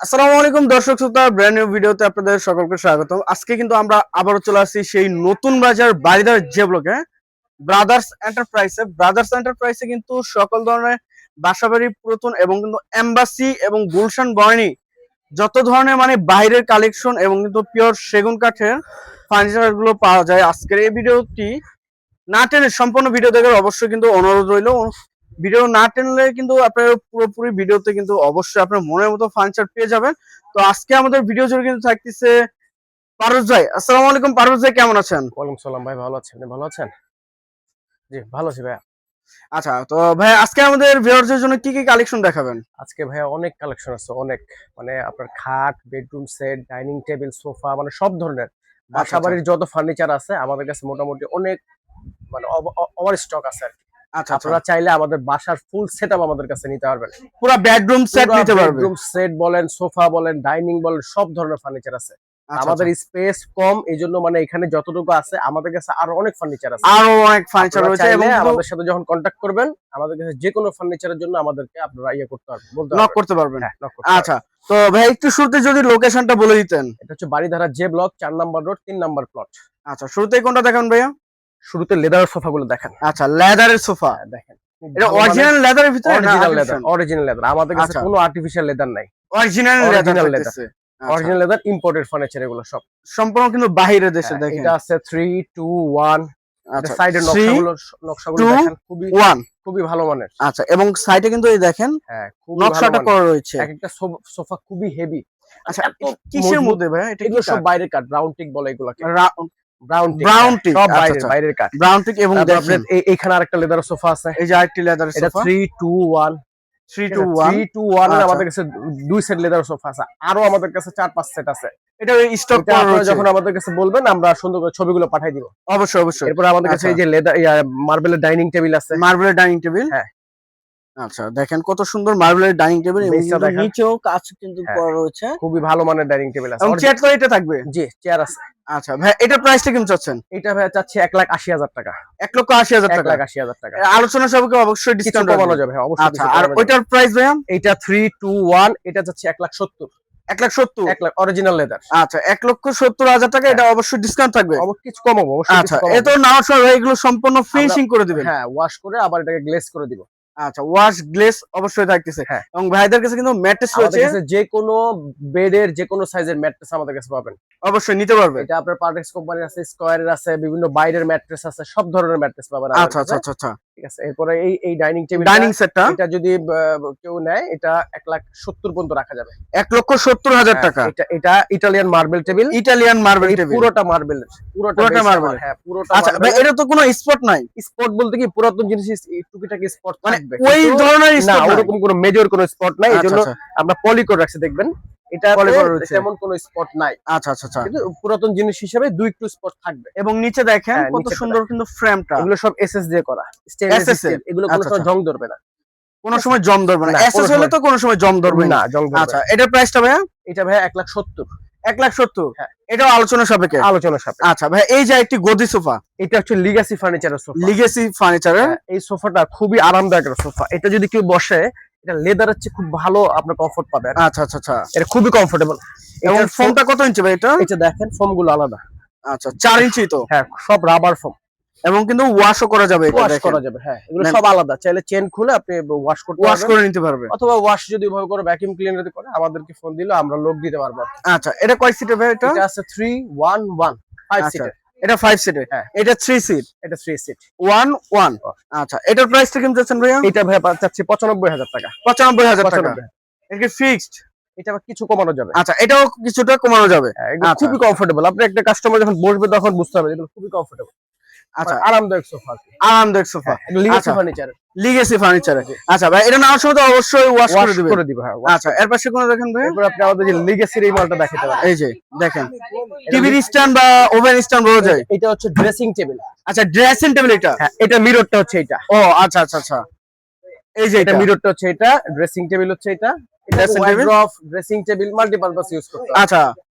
আসসালামু আলাইকুম দর্শক শ্রোতা, ব্র্যান্ড নিউ ভিডিওতে আপনাদের সকলকে স্বাগত। আজকে কিন্তু আমরা আবারও চলে আসছি সেই নতুন বাজার বারিধার যে ব্লকে ব্রাদার্স এন্টারপ্রাইজে কিন্তু সকল ধরনের বাসাবাড়ি পুরাতন এবং কিন্তু এমবাসি এবং গুলশান বয়নি যত ধরনের মানে বাইরের কালেকশন এবং কিন্তু পিওর সেগুন কাঠের ফার্নিচার গুলো পাওয়া যায়। আজকের এই ভিডিওটি না টেনে সম্পূর্ণ ভিডিও দেখার অবশ্যই কিন্তু অনুরোধ রইল। ভিডিও না টেনলে কিন্তু আপনার পুরোপুরি ভিডিওতে কিন্তু অবশ্যই আপনার মনের মতো ফার্নিচার পেয়ে যাবেন। তো আজকে আমাদের ভিডিও জুড়ে কিন্তু থাকতেছে পারভেজ ভাই। আসসালামু আলাইকুম পারভেজ ভাই, কেমন আছেন? ওয়ালাইকুম সালাম ভাই, ভালো আছেন? আপনি ভালো আছেন? জি ভালো আছি ভাই। আচ্ছা, তো ভাই আজকে আমাদের ভিউয়ারদের জন্য কি কি কালেকশন দেখাবেন? আজকে ভাই অনেক কালেকশন আছে, অনেক মানে আপনার খাট, bedroom set, dining table, sofa, মানে সব ধরনের বাসা বাড়ির যত ফার্নিচার আছে আমাদের কাছে মোটামুটি অনেক মানে ওভার স্টক আছে আর কি। আচ্ছা, আপনারা চাইলে আমাদের বাসার ফুল সেটআপ আমাদের কাছে নিতে পারবেন। পুরো বেডরুম সেট নিতে পারবেন। বেডরুম সেট বলেন, সোফা বলেন, ডাইনিং বলেন, সব ধরনের ফার্নিচার আছে। আমাদের স্পেস কম, এইজন্য মানে এখানে যতটুকু আছে আমাদের কাছে আরো অনেক ফার্নিচার আছে, আরো অনেক ফার্নিচার রয়েছে। এবং আমাদের সাথে যখন কন্টাক্ট করবেন আমাদের কাছে যে কোনো ফার্নিচারের জন্য আমাদেরকে আপনারা ইয়ে করতে পারবেন, নক করতে পারবেন। আচ্ছা, তো ভাই একটু শুরুতে যদি লোকেশনটা বলে দিতেন। এটা হচ্ছে বাড়িধারা জে ব্লক 4 নম্বর রোড 3 নম্বর প্লট। আচ্ছা, শুরুতেই কোনটা দেখান ভাইয়া? শুরুতে লেদারের সোফা গুলো দেখেন। আচ্ছা, লেদারের সোফা দেখেন, এটা অরিজিনাল লেদারের ভিতরে? অরিজিনাল লেদার, আমাদের কাছে কোনো আর্টিফিশিয়াল লেদার নাই, original leather. Original leather, imported furniture এগুলো সব সম্পূর্ণ কিন্তু বাইরের দেশে। দেখেন এটা আছে 3 2 1। আচ্ছা, সাইডের নকশাগুলো দেখেন, খুবই ভালো মানের। আচ্ছা, এবং সাইডে কিন্তু এই দেখেন নকশাটা করা রয়েছে। একটা সোফা খুবই হেভি। আচ্ছা, কিসের মধ্যে ভাই? এটা এগুলো সব বাইরের কাঠ, ব্রাউন টিক বলে এগুলোকে। ব্রাউন টিক, সব বাইরের কাঠ, ব্রাউন টিক। এবং দেখেন এইখানে আরেকটা লেদার সোফা আছে, এই যে আরেকটি লেদার সোফা। এটা 3 2 1 এর আমাদের কাছে 2 সেট লেদার সোফা আছে, আরো আমাদের কাছে 4-5 সেট আছে। এটা স্টক যখন আমাদের কাছে বলবেন আমরা সুন্দর করে ছবিগুলো পাঠিয়ে দিব। অবশ্যই। এরপর আমাদের কাছে এই যে লেদার মার্বেলের ডাইনিং টেবিল আছে। মার্বেলের ডাইনিং টেবিল, হ্যাঁ। আচ্ছা, দেখেন কত সুন্দর মার্বেলের ডাইনিং টেবিল। নিচেও কাজ কিন্তু করা রয়েছে, খুবই ভালো মানের ডাইনিং টেবিল আছে। এবং চেয়ার তো এটা থাকবে? জি, চেয়ার আছে। আচ্ছা ভাই, এটার প্রাইসটা কেমন চাচ্ছেন? এটা ভাই চাচ্ছি 1,80,000 টাকা। 1,80,000 টাকা? 1,80,000 টাকা। আলোচনা সাপেক্ষে অবশ্যই ডিসকাউন্ট কমানো যাবে, অবশ্যই। আচ্ছা, আর ওইটার প্রাইস ভাই? এটা 3 2 1, এটা যাচ্ছে 1,70,000। 1,70,000 অরিজিনাল লেদার। আচ্ছা, 1,70,000 টাকা। এটা অবশ্যই ডিসকাউন্ট থাকবে, কিছু কমাবো অবশ্যই। আচ্ছা, এত নাও সব এগুলো সম্পূর্ণ ফিনিশিং করে দিবেন? হ্যাঁ, ওয়াশ করে আবার এটাকে গ্লেজ করে দিব। আচ্ছা, ওয়াশ গ্লেজ অবশ্যই থাকতেছে। এবং ভাইদের কাছে কিন্তু ম্যাট্রেস রয়েছে, যে কোনো বেডের যে কোনো সাইজের ম্যাট্রেস আমাদের কাছে পাবেন, অবশ্যই নিতে পারবে। এটা আপনার পার্টেক্স কোম্পানির আছে, স্কয়ারের আছে, বিভিন্ন বাইরের ম্যাট্রেস আছে, সব ধরনের ম্যাট্রেস পাবেন। আচ্ছা, ঠিক আছে। এরপরে এই ডাইনিং টেবিল, ডাইনিং সেটটা এটা যদি কেউ নেয় এটা 1,70,000 পর্যন্ত রাখা যাবে। 1,70,000 টাকা। এটা ইটালিয়ান মার্বেল টেবিল। পুরোটা মার্বেল। হ্যাঁ, পুরোটা। আচ্ছা ভাই, এটা তো কোনো স্পট নাই? স্পট বলতে কি, পুরাতন জিনিস টুকিটাকি স্পট থাকবে, ওই ধরনের না ওরকম কোনো মেজর কোনো স্পট নাই। এজন্য আমরা পলি করে রাখছি, দেখবেন এটা তেমন কোনো স্পট নাই। আচ্ছা, কিন্তু পুরাতন জিনিস হিসেবে দুই একটু স্পট থাকবে। এবং নিচে দেখেন কত সুন্দর কিন্তু ফ্রেমটা, এগুলো সব এসএস দিয়ে করা, স্টেনলেস স্টিল। এগুলো কোনো সময় জং ধরবে না, কোনো সময় জং ধরবে না। এসএস হলে তো কোনো সময় জং ধরবে না। আচ্ছা, এটার প্রাইসটা ভাইয়া? এটা ভাইয়া 1,70,000। 1,70,000? এটাও আলোচনা সাপেক্ষে? আলোচনা সাপেক্ষে। আচ্ছা ভাই, এই যে একটি গদি সোফা, এটা হচ্ছে লিগ্যাসি ফার্নিচারের সোফা। লিগ্যাসি ফার্নিচারের এই সোফাটা খুবই আরামদায়ক সোফা। এটা যদি কেউ বসে, এটা লেদারের চেয়ে খুব ভালো আপনার কমফোর্ট পাবেন। আচ্ছা, এটা খুবই কমফোর্টেবল। এবং ফোমটা কত ইঞ্চি ভাই এটা? এটা দেখেন, ফোম গুলো আলাদা। আচ্ছা, 4 ইঞ্চি তো? হ্যাঁ, সব রাবার ফোম। এবং কিন্তু ওয়াশও করা যাবে, এটা ওয়াশ করা যাবে। হ্যাঁ, এগুলো সব আলাদা, চাইলে চেন খুলে আপনি ওয়াশ করে নিতে পারবেন, অথবা ওয়াশ যদি ভাবে করে ভ্যাকুয়াম ক্লিনার করে আমাদেরকে ফোন দিলে আমরা লোক দিতে পারবো। আচ্ছা, এটা কয় সিটের ভাই? এটা আছে 3 1 1, 5 সিটের। এটা 5 সিটের? হ্যাঁ। এটা 3 সিট? এটা 3 সিট 1 1। আচ্ছা, এটার প্রাইসটা কেমন যাচ্ছেন ভাইয়া? এটা ভাই চাচ্ছি 95,000 টাকা। 95,000 টাকা? এটা কি ফিক্সড? এটা কিছু কমানো যাবে। আচ্ছা, এটাও কিছুটা কমানো যাবে। খুবই কমফোর্টেবল। আপনি একটা কাস্টমার যখন বসবে তখন বুঝতে হবে এটা খুবই কমফোর্টেবল। আচ্ছা, আরামদায়ক সোফা। আরামদায়ক sofa, legacy furniture. Legacy furniture. আচ্ছা ভাই, এটা নেওয়ার সময় তো অবশ্যই ওয়াশ করে দিবেন। হ্যাঁ। আচ্ছা, এর পাশে কোন দেখেন ভাই? এরপর আপনি আমাদের যে লিগ্যাসির এই মালটা দেখাতে পারেন। এই যে দেখেন, টিভি স্ট্যান্ড বা ওভেন স্ট্যান্ড বলা যায়। এটা হচ্ছে ড্রেসিং টেবিল। আচ্ছা, ড্রেসিং টেবিল এটা? হ্যাঁ, এটা মিররটা হচ্ছে এটা। ও আচ্ছা, এই যে এটা মিররটা হচ্ছে এটা, ড্রেসিং টেবিল হচ্ছে এটা। ড্রেসিং টেবিল মাল্টিপারপাস ইউজ করতে। আচ্ছা,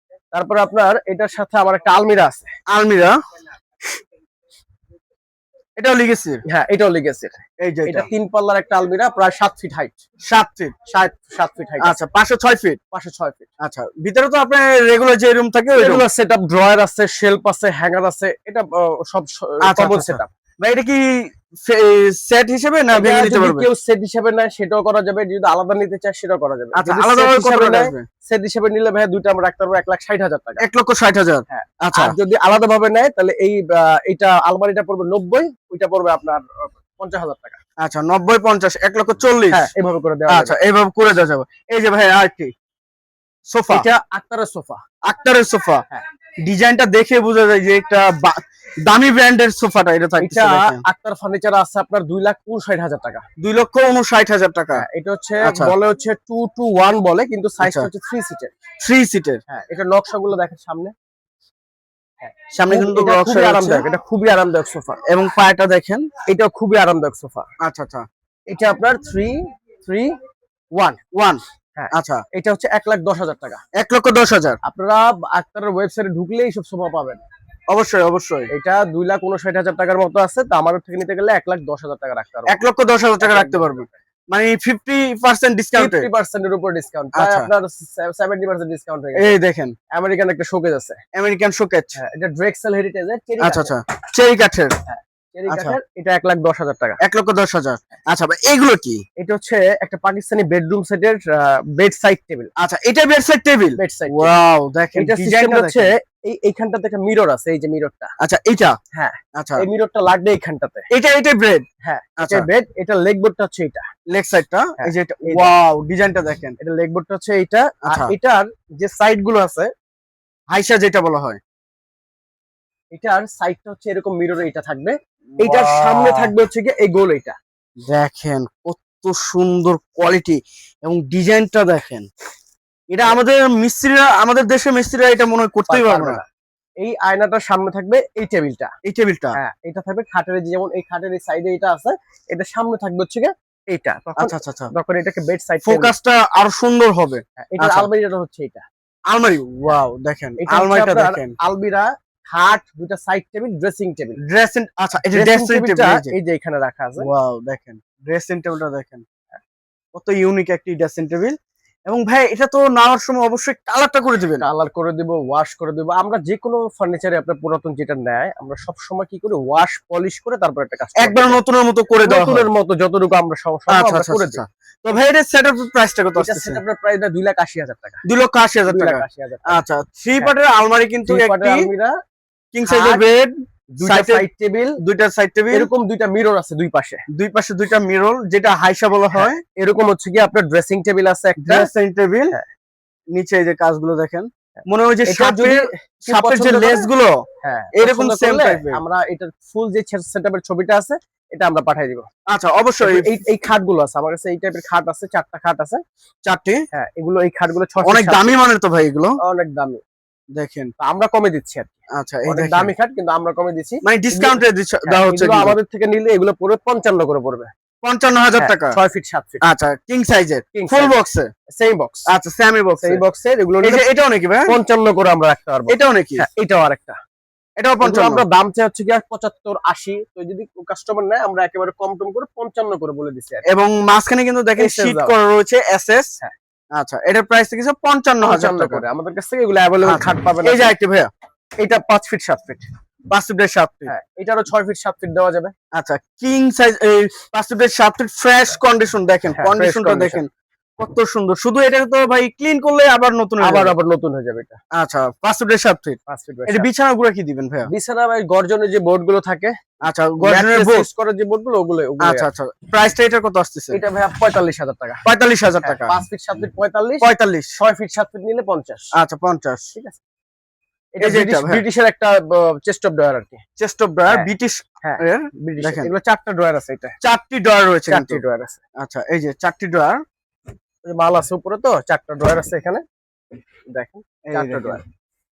তারপর আপনার এটার সাথে আমার একটা আলমিরা আছে। আলমিরা? এটাও লিগেসির। হ্যাঁ, এটাও লিগেসির। এই যে এটা 3 পাল্লার একটা আলমিরা, প্রায় 7 feet height. 7 feet. 7 feet height. আচ্ছা, পাশে 6 ফিট। পাশে 6 ফিট। আচ্ছা, ভিতরে তো আপনার রেগুলার যে রুম থাকে ওই রুম। রেগুলার সেটআপ, ড্রয়ার আছে, শেলফ আছে, হ্যাঙ্গার আছে। এটা সব আচ্ছা, কমন আচ্ছা। সেটআপ। ভাই এটা কি সেট হিসেবে না এটা ভেঙে নিতে যদি পারবে? কেউ সেট হিসেবে নেয় সেটাও করা যাবে, যদি আলাদা নিতে চায় সেটাও করা যাবে। আচ্ছা, যদি আলাদা set ভাবে কত হিসেবে টাকা নেয়, আসবে? সেট হিসেবে নিলে ভাই দুইটা আমরা রাখতে পারবো 1,60,000 টাকা। 1,60,000। হ্যাঁ। আচ্ছা, আর যদি আলাদা ভাবে নেয় তাহলে এইটা আলমারিটা পড়বে 90, ওইটা পড়বে আপনার 50,000 টাকা। আচ্ছা 90 50 1,40,000। হ্যাঁ, এইভাবে করে দেওয়া আচ্ছা, যাবে। এইভাবে করে দেওয়া যাবে। এই যে ভাই আরেকটি সোফা, এটা আক্তারের সোফা। আক্তারের সোফা। হ্যাঁ। ডিজাইনটা দেখে বোঝা যায় যে একটা দামি ব্র্যান্ডের সোফাটা এটা থাকছে। এটা দেখেন আক্তার ফার্নিচার আছে আপনার 2,59,000 টাকা। 2,59,000 টাকা। হ্যাঁ, এটা হচ্ছে আচ্ছা। বলে হচ্ছে 2 to 1 বলে, কিন্তু সাইজটা আচ্ছা। হচ্ছে 3 সিটের। 3 সিটের। হ্যাঁ, এটা নকশাগুলো দেখেন সামনে। হ্যাঁ, সামনে কিন্তু এটা বক্স খুবই আছে আরামদায়ক, এটা খুবই আরামদায়ক সোফা। এবং পায়াটা দেখেন। এটাও খুবই আরামদায়ক সোফা। আচ্ছা আচ্ছা। এটা আপনার 3-3-1। 1। হ্যাঁ। আচ্ছা, এটা হচ্ছে 1,10,000 টাকা। 1,10,000। আপনারা আক্তারের ওয়েবসাইটে ঢুকলে এইসব সোফা পাবেন। অবশ্যই অবশ্যই। এটা 2,59,000 টাকার মতো আছে, তো আমাদের থেকে নিতে গেলে 1,10,000 টাকা রাখতে পারবো। 1,10,000 টাকা রাখতে পারবে, মানে 50% ডিসকাউন্টে। 50% এর উপর ডিসকাউন্ট, প্রায় আচ্ছা। আপনার 70% ডিসকাউন্ট হয়ে গেছে। এই দেখেন আমেরিকান একটা শোকেজ আছে। American showcase. হ্যাঁ, এটা ড্রেক্সেল হেরিটেজের চেরি আচ্ছা আচ্ছা, চেরি কাঠের। চেরি আচ্ছা। কাঠের। এটা 1,10,000 টাকা। 1,10,000। আচ্ছা ভাই এগুলো কি? এটা হচ্ছে একটা পাকিস্তানি বেডরুম সেটের বেড সাইড টেবিল। আচ্ছা, এটা bedside table. Bed side. Wow, দেখেন এটা সিস্টেম ডিজাইনটা হচ্ছে দেখেন। এইখানটাতে একটা মিরর আছে, এই যে মিররটা। আচ্ছা, এইটা। হ্যাঁ। আচ্ছা, এই মিররটা লাগবে এইখানটাতে। এটা ব্রেড। হ্যাঁ, আচ্ছা, এটা বেড, এটা লেগ বোর্ডটা হচ্ছে এটা। লেগ সাইডটা হ্যাঁ, এই যে এটা। এইটা। ওয়াও, ডিজাইনটা দেখেন। এটা লেগ বোর্ডটা হচ্ছে এইটা। আর আচ্ছা। এটার যে সাইড গুলো আছে, হাইসা যেটা বলা হয়, এটার সাইডটা হচ্ছে এরকম মিররে এটা থাকবে। এইটার সামনে Wow! থাকবে হচ্ছে কি এই গোল এইটা। দেখেন কত সুন্দর কোয়ালিটি এবং ডিজাইনটা দেখেন। এটা আমাদের দেশের মিস্ত্রিরা এটা মনে হয় করতেই পারবে না। এই আয়নাটার সামনে থাকবে এই টেবিলটা। এই টেবিলটা। হ্যাঁ, এটা থাকবে খাটের, যেমন এই খাটের এই সাইডে এটা আছে, এটা সামনে থাকবে হচ্ছে কি এইটা। তখন আচ্ছা আচ্ছা আচ্ছা, তখন এটাকে বেড সাইড ফোকাসটা আরো সুন্দর হবে। এটা আচ্ছা। আলমারিটা হচ্ছে এটা। আলমারি, ওয়াও দেখেন এটা আলমারিটা হচ্ছে আপনার দেখেন। আলমিরা, খাট, দুটো side table, dressing table. Dressing, আচ্ছা এটা ড্রেসিং ড্রেসিং টেবিলটা টেবিল। এই যে এখানে রাখা আছে। ওয়াও দেখেন ড্রেসিং টেবিলটা দেখেন, কত ইউনিক একটি ড্রেসিং টেবিল। এবং ভাই এটা তো নেওয়ার সময় অবশ্যই কালারটা করে দিবেন। কালার করে দিব, ওয়াশ করে দিব। আমরা যে কোনো ফার্নিচারে আপনার পুরাতন যেটা নেয়, আমরা সব সময় কি করি, ওয়াশ পলিশ করে তারপর একটা কাজ একবার নতুনের মতো করে দেওয়া হয়। নতুনের মতো যতটুকু আমরা সম্ভব আচ্ছা আমরা আচ্ছা করে আচ্ছা। দিই। তো ভাই এর সেটআপ প্রাইসটা কত এটা আসছে? সেটআপের প্রাইস 2,80,000 টাকা। 2,80,000 টাকা। 2,80,000 টাকা। আচ্ছা, 3 পার্টের আলমারি কিন্তু Three part একটি এর আলমিরা, কিং সাইজের খাট, বেড, দুইটা সাইডে সাইড টেবিল, দুইটা সাইড টেবিল, এরকম দুইটা মিরর আছে দুই পাশে। দুই পাশে দুইটা মিরর যেটা হাইসা বলা হয়। এরকম হচ্ছে কি আপনার ড্রেসিং টেবিল আছে একটা। Dressing table. হ্যাঁ। নিচে এই যে কাজগুলো দেখেন, মনে হয় যে এটা যদি সাপের যে পছন্দ করে, লেস গুলো হ্যাঁ, এরকম পছন্দ সেম করলে টাইপের। আমরা এটার ফুল যে সেটআপের ছবিটা আছে এটা আমরা পাঠিয়ে দিব। আচ্ছা অবশ্যই। এই খাটগুলো আছে আমার কাছে, এই টাইপের খাট আছে, 4টা খাট আছে। 4টি। হ্যাঁ, এগুলো এই খাটগুলো 6 অনেক দামি মানের তো ভাই এগুলো। অনেক দামি। দেখেন তো আমরা কমে দিচ্ছি আর কি। আচ্ছা, এই অনেক দেখেন দামি খাট কিন্তু আমরা কমে দিচ্ছি। মানে ডিসকাউন্টে দেওয়া হচ্ছে। এগুলো আমাদের থেকে নিলে এগুলো পড়বে 55 করে পড়বে। 55,000 টাকা। 6 ফিট 7 ফিট। আচ্ছা, কিং সাইজের King ফুল size। বক্সে। Same box. আচ্ছা, সেমি বক্সে। এই বক্সের এগুলো এই যে এটাও নাকি ভাই? 55 করে আমরা রাখতে পারবো। এটাও নাকি? হ্যাঁ, এটাও আরেকটা। এটাও এগুলো 55। আমরা দাম চাই হচ্ছে কি 75 80, তো যদি কাস্টমার নেয় আমরা একেবারে কম টম করে 55 করে বলে দিছি আর কি। এবং মাঝখানে কিন্তু দেখেন SS শীট দেওয়া। করা রয়েছে এসএস। হ্যাঁ। আচ্ছা, এটার প্রাইস কিছু 55,000 55 টাকা। করে আমাদের কাছ থেকে এগুলো अवेलेबल আচ্ছা। খাট পাবেন। এই যে একটা ভাইয়া, এটা 5 ফিট 7 ফিট। 5 ফিটের 7 ফিট। হ্যাঁ, এটারও 6 ফিট 7 ফিট দেওয়া যাবে। আচ্ছা, কিং সাইজ এই 5 ফিটের 7 ফিট ফ্রেশ কন্ডিশন দেখেন, হ্যাঁ, কন্ডিশনটা fresh দেখেন কত সুন্দর। শুধু এটা তো ভাই ক্লিন করলে আবার নতুন হয়ে যাবে। আবার নতুন হয়ে যাবে এটা। আচ্ছা, 5 ফিটের 7 ফিট। 5 ফিট। এটা বিছানা গুলো কি দিবেন ভাইয়া? বিছানা ভাই গর্জনের যে বোর্ড গুলো থাকে, আচ্ছা, গর্জনের বোর্ড। ইউজ করার যে বোর্ড গুলো ওগুলো। আচ্ছা আচ্ছা, প্রাইসটা এটা কত আসছে? এটা ভাই 45,000 টাকা। 45,000 টাকা। 5 ফিট 7 ফিট 45, 45। 6 ফিট 7 ফিট নিলে 50। আচ্ছা, 50। ঠিক আছে। এটা এই যে এটা ভাই। ব্রিটিশের একটা চেস্ট অফ ড্রয়ার আর কি। চেস্ট অফ ড্রয়ার হ্যাঁ। ব্রিটিশ হ্যাঁ, এর। ব্রিটিশ। দেখেন। এগুলো 4টা ড্রয়ার আছে এটা। 4টি ড্রয়ার রয়েছে কিন্তু। 4টি ড্রয়ার আছে। আচ্ছা, এই যে 4টি ড্রয়ার। এই মাল আছে উপরে, তো 4টা ড্রয়ার আছে এখানে। দেখেন, 4টা ড্রয়ার।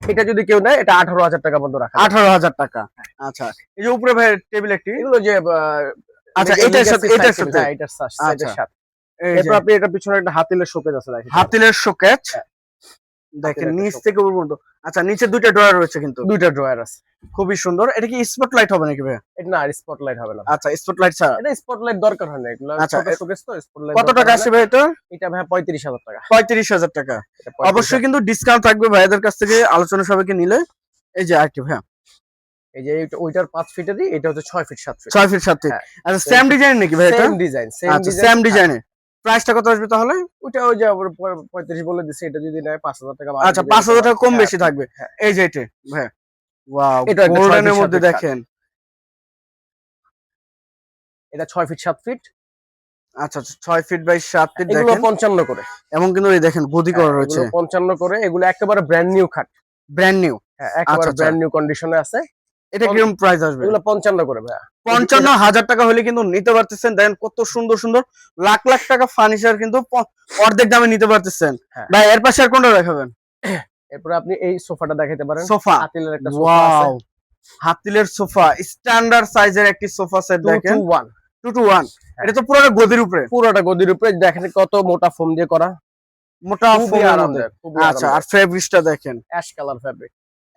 এটা যদি কেউ নেয় এটা 18,000 টাকা মতো রাখা। 18,000 টাকা। আচ্ছা, এই যে উপরে ভাই টেবিল একটি। এগুলো যে আচ্ছা, এটার সাথে এটার সাথে আচ্ছা। সাথে। এই যে এরপর আপনি এটা পিছনে একটা হাতিলের শোকেজ আছে দেখেন। হাতিলের শোকেজ। দেখেন একটা নিচ sofa। থেকে উপর পর্যন্ত। আচ্ছা নিচে দুইটা ড্রয়ার রয়েছে কিন্তু, দুইটা ড্রয়ার আছে। খুবই সুন্দর। এটা কি স্পটলাইট হবে নাকি ভাই? এটা না স্পটলাইট হবে না। আচ্ছা স্পটলাইট ছাড়া। এটা স্পটলাইট দরকার হয় না, এগুলো আচ্ছা ছোট শোকেস তো স্পটলাইট কত দরকার টাকা হয় না। আসবে এটা? এটা ভাই 35,000 টাকা। 35,000 টাকা। এটা 35,000 অবশ্যই কিন্তু ডিসকাউন্ট থাকবে ভাইয়াদের কাছ থেকে আলোচনা সাপেক্ষে নিলে। এই যে আরেকটি ভাইয়া এই যে ওইটার 5 ফিটেরই, এটা হচ্ছে 6 ফিট 7 ফিট। 6 fit 7 fit. হ্যাঁ। আচ্ছা সেম ডিজাইন নাকি ভাই এটা? সেম ডিজাইন, আচ্ছা সেম ডিজাইনে। প্রাইসটা কত আসবে তাহলে? ওইটা ওই যে 35 বলে দিছে, এটা যদি নেয় 5,000 টাকা। আচ্ছা 5,000 টাকা কম বেশি থাকবে। হ্যাঁ। এই যে এটা ভাই ওয়াও, এটা একটা 6 গোল্ডেনের ফিট মধ্যে 7 ফিট দেখেন। এটা 6 ফিট 7 ফিট। আচ্ছা 6 ফিট বাই 7 ফিট এগুলো দেখেন। 55 করে। এবং কিন্তু এই দেখেন গদি করা রয়েছে। এগুলো 55 করে, এগুলো একেবারে ব্র্যান্ড নিউ খাট। Brand new. হ্যাঁ, একেবারে আচ্ছা। ব্র্যান্ড নিউ কন্ডিশনে আছে। এটা কিরকম প্রাইস আসবে? এগুলো 55 করে ভাই। 55,000 টাকা হলে কিন্তু নিতে পারতেছেন। দেখেন কত সুন্দর সুন্দর লাখ লাখ টাকা ফার্নিচার কিন্তু অর্ধেক দামে নিতে পারতেছেন। হ্যাঁ। ভাই এর পাশে আর কোনটা দেখাবেন? এরপর আপনি এই সোফাটা দেখাতে পারেন। সোফা। হাতিলের একটা সোফা আছে। ওয়াও, হাতিলের সোফা, স্ট্যান্ডার্ড সাইজের একটি সোফা সেট 2 দেখেন। to 1। 2 to 1। এটা তো পুরো গদির উপরে, পুরোটা গদির উপরে, দেখেন কত মোটা ফোম দিয়ে করা। মোটা খুবই ফোমের মধ্যে। আরামদায়ক, খুবই আচ্ছা আর ফেব্রিক্সটা দেখেন, অ্যাশ কালার ফেব্রিক।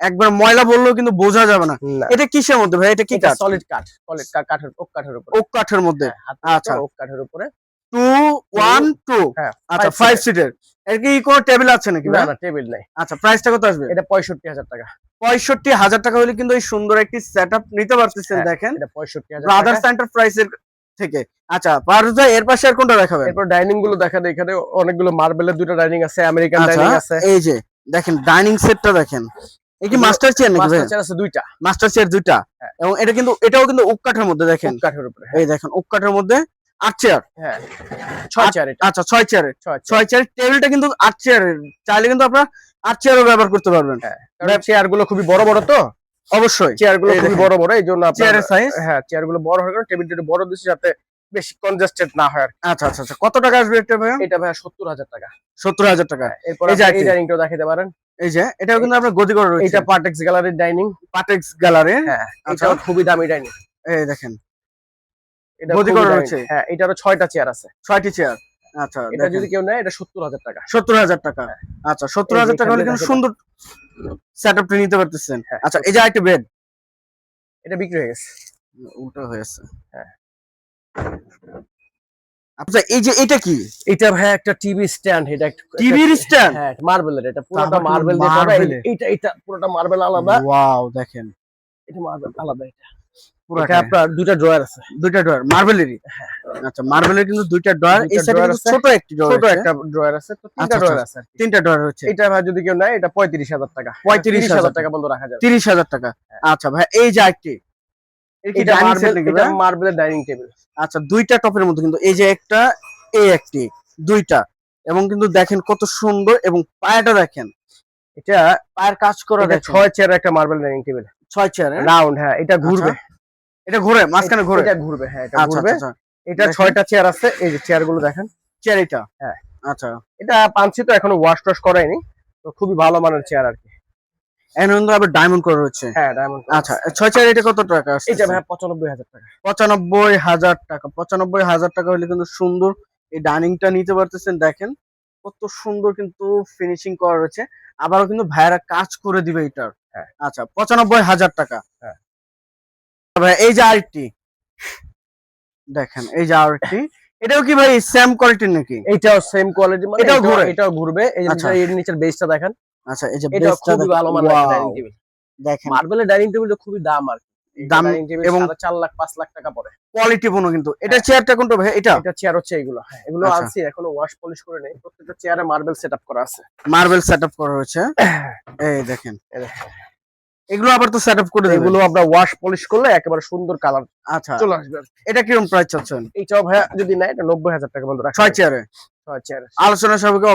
একবার ময়লা বললেও কিন্তু বোঝা যাবে না। না, এটা কিসের মধ্যে ভাই? এটা কি এটা কাঠ? সলিড কাঠ, সলিড কাঠের, ওক কাঠের উপরে। ওক কাঠের মধ্যে। হ্যাঁ, আচ্ছা ওক কাঠের উপরে। 2 1 2। হ্যাঁ, আচ্ছা 5 সিটের। এর কি কোনো টেবিল আছে নাকি না ভাই? না, টেবিল নাই। আচ্ছা প্রাইসটা কত আসবে? এটা 65,000 টাকা। 65,000 টাকা হলে কিন্তু এই সুন্দর একটি সেটআপ নিতে পারতেছেন। হ্যাঁ, দেখেন এটা 65,000 টাকা। ব্রাদার্স এন্টারপ্রাইজের থেকে। আচ্ছা পারুজা এর পাশে আর কোনটা দেখাবেন? এরপর ডাইনিং গুলো দেখেন, এখানে অনেকগুলো মার্বেলের দুটো ডাইনিং আছে, আমেরিকান আচ্ছা ডাইনিং আছে। এই যে দেখেন ডাইনিং সেটটা দেখেন। এই কি এগুলো মাস্টার চেয়ার নাকি ভাই? মাস্টার চেয়ার আছে দুইটা। মাস্টার চেয়ার দুইটা। হ্যাঁ। এবং এটা কিন্তু এটাও কিন্তু ওক কাঠের মধ্যে দেখেন। ওক কাঠের উপরে। এই দেখেন ওক কাঠের মধ্যে 8 চেয়ার। হ্যাঁ, 6 চেয়ার এটা। আচ্ছা 6 চেয়ারের। 6 6 চেয়ারের টেবিলটা কিন্তু 8 চেয়ারের। চাইলে কিন্তু আপনারা 8 চেয়ারও ব্যবহার করতে পারবেন। হ্যাঁ, কারণ চেয়ার গুলো খুবই বড় বড় তো। অবশ্যই চেয়ার গুলো এই খুবই দেখেন। বড় বড়, এইজন্য আপনার চেয়ারের সাইজ। হ্যাঁ, চেয়ার গুলো বড় হওয়ার কারণে টেবিলটা একটু বড় দিচ্ছে, যাতে বেশি কনজেস্টেড না হয় আর কি। আচ্ছা আচ্ছা আচ্ছা কত টাকা আসবে এটা ভাই? এটা ভাই 70,000 টাকা। 70,000 টাকা। এরপর এই যে আপনি এই আরেকটি। ডাইনিংটাও দেখাতে পারেন। এই যে এটাও কিন্তু আপনার গদি করা রয়েছে। এটা পার্টেক্স গ্যালারির ডাইনিং। পাটেক্স গ্যালারি। হ্যাঁ, আচ্ছা। এটাও খুবই দামি ডাইনিং। এই দেখেন এটা গদি খুবই করা দামি। রয়েছে। হ্যাঁ, এটারও 6টা চেয়ার আছে। 6টি চেয়ার। আচ্ছা এটা দেখেন যদি কেউ নেয়, এটা 70,000 টাকা। 70,000 টাকা। আচ্ছা 70,000 টাকা হলে কিন্তু এখানে সুন্দর সেটআপটা নিতে পারতেছেন। হ্যাঁ। আচ্ছা এই যে আরেকটি বেড। এটা বিক্রি হয়ে গেছে। উল্টো হয়েছে। হ্যাঁ। আচ্ছা এই যে এটা কি? এটা ভাই একটা টিভি স্ট্যান্ড। এটা একটা টিভির স্ট্যান্ড? হ্যাঁ, মার্বেলের। এটা পুরোটা তারপর কি মার্বেল দিয়ে করা। মার্বেলের? এটা পুরোটা মার্বেল আলাদা। ওয়াও দেখেন এটা মার্বেল আলাদা। এটা পুরোটা আপনার দুইটা ড্রয়ার আছে। দুইটা ড্রয়ার মার্বেলেরই। আচ্ছা মার্বেলের কিন্তু দুইটা ড্রয়ার। এই দুইটা সাইডে drawer কিন্তু আছে। ছোট একটি ড্রয়ার ছোট আছে। একটা ড্রয়ার আছে, তো তিনটা আচ্ছা, ড্রয়ার আচ্ছা। আছে। তিনটা ড্রয়ার হচ্ছে। এটা ভাই যদি কেউ নেয়, এটা 35,000 টাকা। 35,000 টাকা পর্যন্ত রাখা যাবে। 30,000 টাকা। আচ্ছা ভাই এই যে আরেকটি। এর কি এটা ডাইনিং সেট মার্বেল, নাকি এটা ভাই? মার্বেলের ডাইনিং টেবিল। আচ্ছা দুইটা টপের মধ্যে কিন্তু এই যে একটা এই একটি দুইটা এবং কিন্তু দেখেন কত সুন্দর এবং পায়াটা দেখেন এটা পায়ের কাজ করা এটা দেখেন 6 চেয়ার একটা marble dining table. 6 chair round. হ্যাঁ, এটা ঘুরবে। এটা ঘুরে মাঝখানে ঘুরে। এটা ঘুরবে। হ্যাঁ, এটা আচ্ছা ঘুরবে। আচ্ছা এটা দেখেন। 6টা চেয়ার আছে। এই যে চেয়ার গুলো দেখেন। চেয়ার এটা। হ্যাঁ। আচ্ছা এটা পাঞ্চি তো, এখনো ওয়াশ টশ করায়নি, তো খুবই ভালো মানের চেয়ার আর কি। এর মধ্যে আবার ডায়মন্ড করা রয়েছে। হ্যাঁ, ডায়মন্ড। আচ্ছা 6 চেয়ার এটা কত টাকা আসছে? এটা ভাই 95,000 টাকা। 95,000 টাকা। 95,000 টাকা হলে কিন্তু সুন্দর এই ডাইনিংটা নিতে পারতেছেন। দেখেন কত সুন্দর কিন্তু ফিনিশিং করা রয়েছে। আবারও কিন্তু ভাইরা কাজ করে দিবে এটার। হ্যাঁ। আচ্ছা 95,000 টাকা। হ্যাঁ। ভাই এই যে আরেকটি দেখেন, এই যে আরেকটি। এটাও কি ভাই সেম কোয়ালিটির নাকি? এটাও সেম কোয়ালিটি, মানে এটাও ঘুরে? এটাও ঘুরবে। এই যে আচ্ছা। এর নিচের বেসটা দেখেন। আচ্ছা এই যে এটা বেসটা খুবই ভালো মানের একটা ডাইনিং টেবিল। দেখেন মার্বেলের ডাইনিং টেবিলটা খুবই দাম আর কি। দাম ডাইনিং টেবিল এবং 4 লাখ 5 লাখ টাকা পড়ে। কোয়ালিটি পূর্ণ কিন্তু। এটা হ্যাঁ। চেয়ারটা কোনটা ভাই? এটা এটা চেয়ার হচ্ছে এগুলো। হ্যাঁ, এগুলো আচ্ছা। আনছি, এখনো ওয়াশ পলিশ করে নেই। প্রত্যেকটা চেয়ারে মার্বেল সেটআপ করা আছে। মার্বেল সেটআপ করা রয়েছে। এই দেখেন এগুলো আবার তো সেটআপ করে দেবেন। এগুলো আমরা ওয়াশ পলিশ করলে একেবারে সুন্দর কালার আচ্ছা চলে আসবে। এটা কিরকম প্রাইস চাচ্ছেন? এইটাও ভাই যদি নেয়, এটা 90,000 টাকা পর্যন্ত রাখা 6 যাবে। চেয়ারে 6 চেয়ার আলোচনা সাপেক্ষে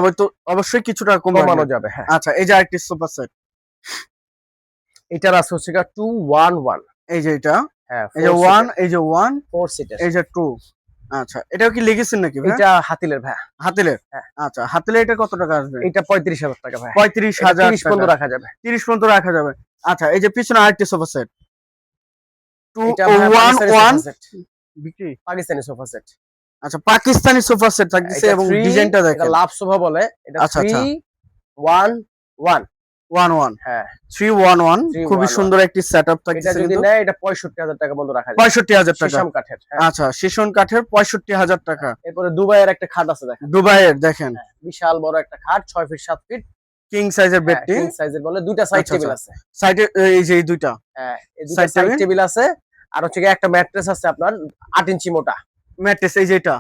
অবশ্যই কিছুটা কমানো কমানো। যাবে। হ্যাঁ, আচ্ছা এই যে আরেকটি সোফা সেট। এটার আছে হচ্ছে 211। এই যে এটা, হ্যাঁ, এই যে 1, এই যে 1, 4 সিটার। এই যে 2। আচ্ছা এটাও কি লেগেছেন নাকি ভাই? এটা হাতিলের ভাই। হাতিলের? হ্যাঁ। আচ্ছা হাতিলের এটা কত টাকা আসবে? এটা 35,000 টাকা ভাই। 35,000 30 পর্যন্ত রাখা যাবে। 30 পর্যন্ত রাখা যাবে। আচ্ছা এই যে পিছনে আরেকটি সোফা সেট। এটা ভাই পাকিস্তানি 211 সোফা সেট। বিক্রি। Pakistani sofa set. আচ্ছা পাকিস্তানি সোফা সেট থাকতেছে এবং ডিজাইনটা এটা দেখেন। লাভ সোফা বলে। এটা আচ্ছা, আচ্ছা। 3 1 ওয়ান 11 হ্যাঁ 311 খুবই 311 সুন্দর একটি সেটআপ এটা থাকছে যদি কিন্তু নেয় এটা 65,000 টাকা বন্ধু রাখা যায় 65,000 টাকা। শিশম কাঠের হ্যাঁ। আচ্ছা, শিশন কাঠের 65,000 টাকা। এরপরে দুবাইয়ের একটা খাট আছে দেখেন, দুবাইয়ের দেখেন বিশাল বড় একটা খাট 6 ফিট 7 ফিট কিং সাইজের বেডটি, কিং সাইজের বলে, দুইটা সাইড আচ্ছা, টেবিল আচ্ছা। আছে সাইডে এই যে এই দুইটা হ্যাঁ, এই দুইটা সাইড সাইড টেবিল, টেবিল আছে। আর হচ্ছে গিয়ে একটা ম্যাট্রেস আছে আপনার 8 ইঞ্চি মোটা ম্যাট্রেস এই যে এটা।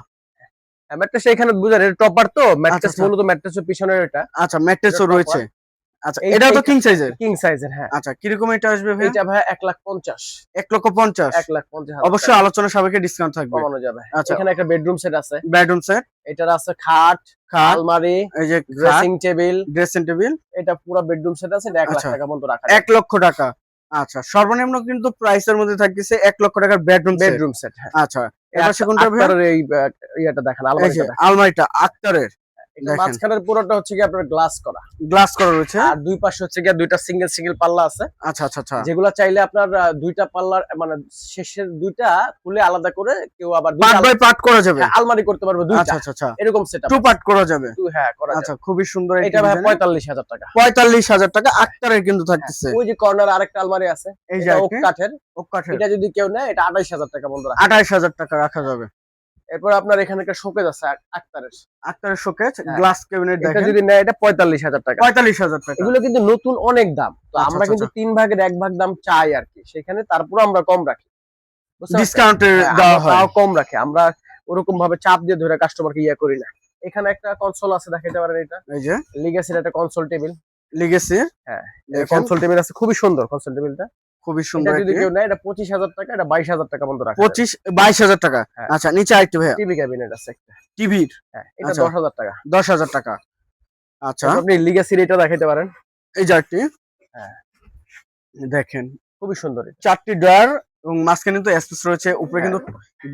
ম্যাট্রেস। এখানে বুঝার এটা টপার তো ম্যাট্রেস, আচ্ছা। মূলত ম্যাট্রেসের পিছনের এটা আচ্ছা, ম্যাট্রেসও এটা রয়েছে। topper। আচ্ছা, এটা তো কিং সাইজের। কিং সাইজের হ্যাঁ। আচ্ছা, কিরকম এটা আসবে ভাই? এইটা ভাই 1,50,000 1,50,000 1,50,000 অবশ্যই আলোচনা সাপেক্ষে ডিসকাউন্ট থাকবে। কমানো যাবে। আচ্ছা, এখানে একটা বেডরুম সেট আছে, বেডরুম সেট, এটার আছে খাট, খাট, আলমারি, এই যে ড্রেসিং টেবিল, ড্রেসিং টেবিল। এটা পুরো বেডরুম সেট আছে। এটা 1 লাখ আচ্ছা। টাকা বন্ধ রাখা 1 লক্ষ টাকা। আচ্ছা, সর্বনিম্ন কিন্তু প্রাইসের মধ্যে থাকতেছে 1 লক্ষ টাকার বেডরুম সেট। বেডরুম সেট হ্যাঁ। আচ্ছা, এবার কোনটা ভাই? আক্তারের এই ইয়াটা দেখেন, এই আলমারিটা যে দেখেন, আলমারিটা আক্তারের এটা দেখেন। মাঝখানের পুরোটা হচ্ছে কি আপনার গ্লাস করা, গ্লাস করা রয়েছে। আর দুই পাশে হচ্ছে কি দুইটা সিঙ্গেল সিঙ্গেল পাল্লা আছে, আচ্ছা, আচ্ছা, আচ্ছা। যেগুলা চাইলে আপনার দুইটা পাল্লার মানে শেষের দুইটা খুলে আলাদা করে কেউ আবার পার্ট বাই পার্ট করা যাবে। আলমারি করতে পারবে দুইটা। আচ্ছা, আচ্ছা, আচ্ছা। এরকম সেটআপ টু পার্ট করা যাবে। হ্যাঁ করা আচ্ছা, যাবে। খুবই সুন্দর। এটা ভাই 45,000 টাকা। 45,000 টাকা আক্তারের কিন্তু থাকতেছে। ওই যে কর্নারে আরেকটা আলমারি আছে, এই যে এটা ওক আরেকটি কাঠের, ওক কাঠের এটা যদি কেউ নেয় এটা 28,000 টাকা বন্ধ রাখা। 28,000 টাকা রাখা যাবে। এরপর আপনার এখানে একটা শোকেজ আছে আক্তারের, আক্তারের শোকেজ হ্যাঁ। গ্লাস ক্যাবিনেট এটা দেখেন যদি নেয় এটা 45,000 টাকা। 45,000 টাকা। এগুলো কিন্তু নতুন অনেক দাম, তো আচ্ছা, আমরা আচ্ছা, কিন্তু 3 ভাগের 1 ভাগ দাম চাই আর কি, সেখানে তারপর আমরা কম রাখি, বুঝতে পারছেন? ডিসকাউন্টে হ্যাঁ, দেওয়া আমরা হয়। তাও কম রাখি, আমরা ওরকম ভাবে চাপ দিয়ে ধরে কাস্টমারকে ইয়া করি না। এখানে একটা কনসোল আছে, দেখাতে পারেন, এটা এই যে লিগ্যাসির একটা কনসোল টেবিল। লিগেসি হ্যাঁ, দেখেন কনসোল টেবিল আছে, খুবই সুন্দর কনসোল টেবিলটা। খুবই এটা সুন্দর যদি একটি। কেউ নেয় এটা 25,000 টাকা, এটা 22,000 টাকা বন্ধ রাখা। 22,000 টাকা। হ্যাঁ। আচ্ছা, নিচে আরেকটু ভাইয়া টিভি ক্যাবিনেট আছে একটা, টিভির। হ্যাঁ এটা আচ্ছা। 10,000 টাকা। 10,000 টাকা। আচ্ছা, তারপর আপনি লিগ্যাসির এটা দেখাতে পারেন, এই যে আরেকটি হ্যাঁ দেখেন খুবই সুন্দর এটা। 4টি ড্রয়ার এবং মাঝখানে কিন্তু স্পেস রয়েছে, উপরে হ্যাঁ। কিন্তু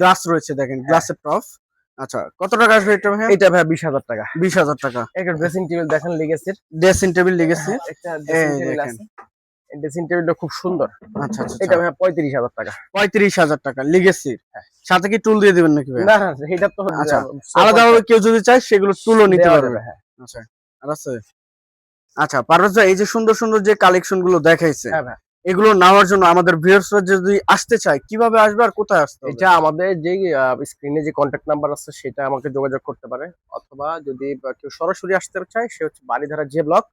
গ্লাস রয়েছে দেখেন, গ্লাসের টপ। আচ্ছা, কত টাকা আসবে এটা ভাইয়া? এটা ভাই 20,000 টাকা। 20,000 টাকা। একটা ড্রেসিং টেবিল দেখেন লিগ্যাসির, ড্রেসিং টেবিল লিগেসি। একটা ড্রেসিং এই টেবিল দেখেন। আছে, এই ড্রেসিং টেবিলটা খুব সুন্দর। আচ্ছা, আচ্ছা, এটা আচ্ছা। ভাই 35,000 টাকা। 35,000 টাকা লিগেসির। হ্যাঁ। সাথে কি টুল দিয়ে দিবেন নাকি ভাই? না না, এটা তো আচ্ছা, sofa আলাদাভাবে কেউ যদি চায় সেগুলো টুলও নিতে দেওয়া পারবে। যাবে, হ্যাঁ। আচ্ছা, আর আছে? আচ্ছা, পারভেজ ভাই, এই যে সুন্দর সুন্দর যে কালেকশন গুলো দেখাইছে, হ্যাঁ ভাই, এগুলো নেওয়ার জন্য আমাদের ভিউয়ার্সরা যদি আসতে চায় কিভাবে আসবে আর কোথায় আসতে হবে? এটা আমাদের যে স্ক্রিনে যে কন্ট্যাক্ট নাম্বার আছে সেটা আমাকে যোগাযোগ করতে পারে, অথবা যদি কেউ সরাসরি আসতে চায় সে হচ্ছে বাড়িধারা যে block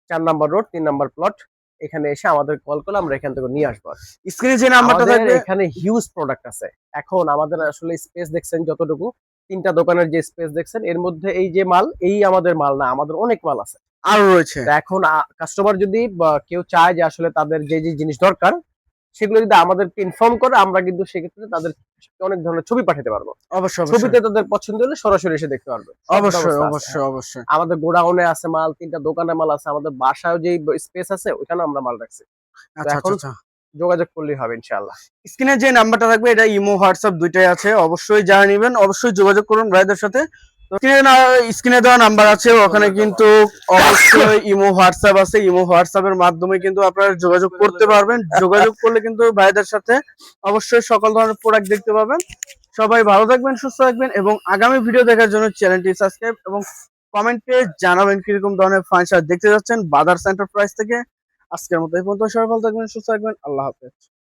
4 number road 3 number plot, এখানে এসে আমাদের কল করলে আমরা এখান থেকে নিয়ে আসবো। স্ক্রিনে যে নাম্বারটা আমাদের থাকবে। এখানে হিউজ প্রোডাক্ট আছে। এখন আমাদের আসলে স্পেস দেখছেন যতটুকু, 3টা দোকানের যে স্পেস দেখছেন এর মধ্যে এই যে মাল, এই আমাদের মাল না, আমাদের অনেক মাল আছে আরো রয়েছে। তো এখন কাস্টমার যদি কেউ চায় যে আসলে তাদের যে যে জিনিস দরকার সেগুলো যদি আমাদেরকে ইনফর্ম করে, আমরা কিন্তু সেক্ষেত্রে তাদের অনেক ধরনের ছবি পাঠাতে পারবো। অবশ্যই, ছবিতে অবশ্যই, তাদের পছন্দ হলে সরাসরি এসে দেখতে পারবে। সব অবশ্যই, ব্যবস্থা আছে, অবশ্যই, হ্যাঁ। অবশ্যই। আমাদের গোডাউনে আছে মাল, 3টা দোকানে মাল আছে, আমাদের বাসায় যে স্পেস আছে ওখানে আমরা মাল রাখছি। আচ্ছা, এখন আচ্ছা, আচ্ছা। যোগাযোগ করলেই হবে ইনশাআল্লাহ। স্ক্রিনে যে নাম্বারটা থাকবে এটা ইমো হোয়াটসঅ্যাপ দুইটাই আছে, অবশ্যই যারা নেবেন অবশ্যই যোগাযোগ করুন ভাইদের সাথে। স্ক্রিনে দেওয়া নাম্বার আছে, ওখানে কিন্তু অবশ্যই ইমো হোয়াটসঅ্যাপ আছে, ইমো হোয়াটসঅ্যাপের মাধ্যমে কিন্তু আপনারা যোগাযোগ করতে পারবেন। যোগাযোগ করলে কিন্তু ভাইদের সাথে অবশ্যই সকল ধরনের প্রোডাক্ট দেখতে পাবেন। সবাই ভালো থাকবেন, সুস্থ থাকবেন এবং আগামী ভিডিও দেখার জন্য চ্যানেলটি সাবস্ক্রাইব এবং কমেন্টে জানাবেন কিরকম ধরনের ফার্নিচার দেখতে যাচ্ছেন বাদার্স এন্টারপ্রাইজ থেকে। আজকের মতো এই পর্যন্ত, সবাই ভালো থাকবেন, সুস্থ থাকবেন, আল্লাহ হাফেজ।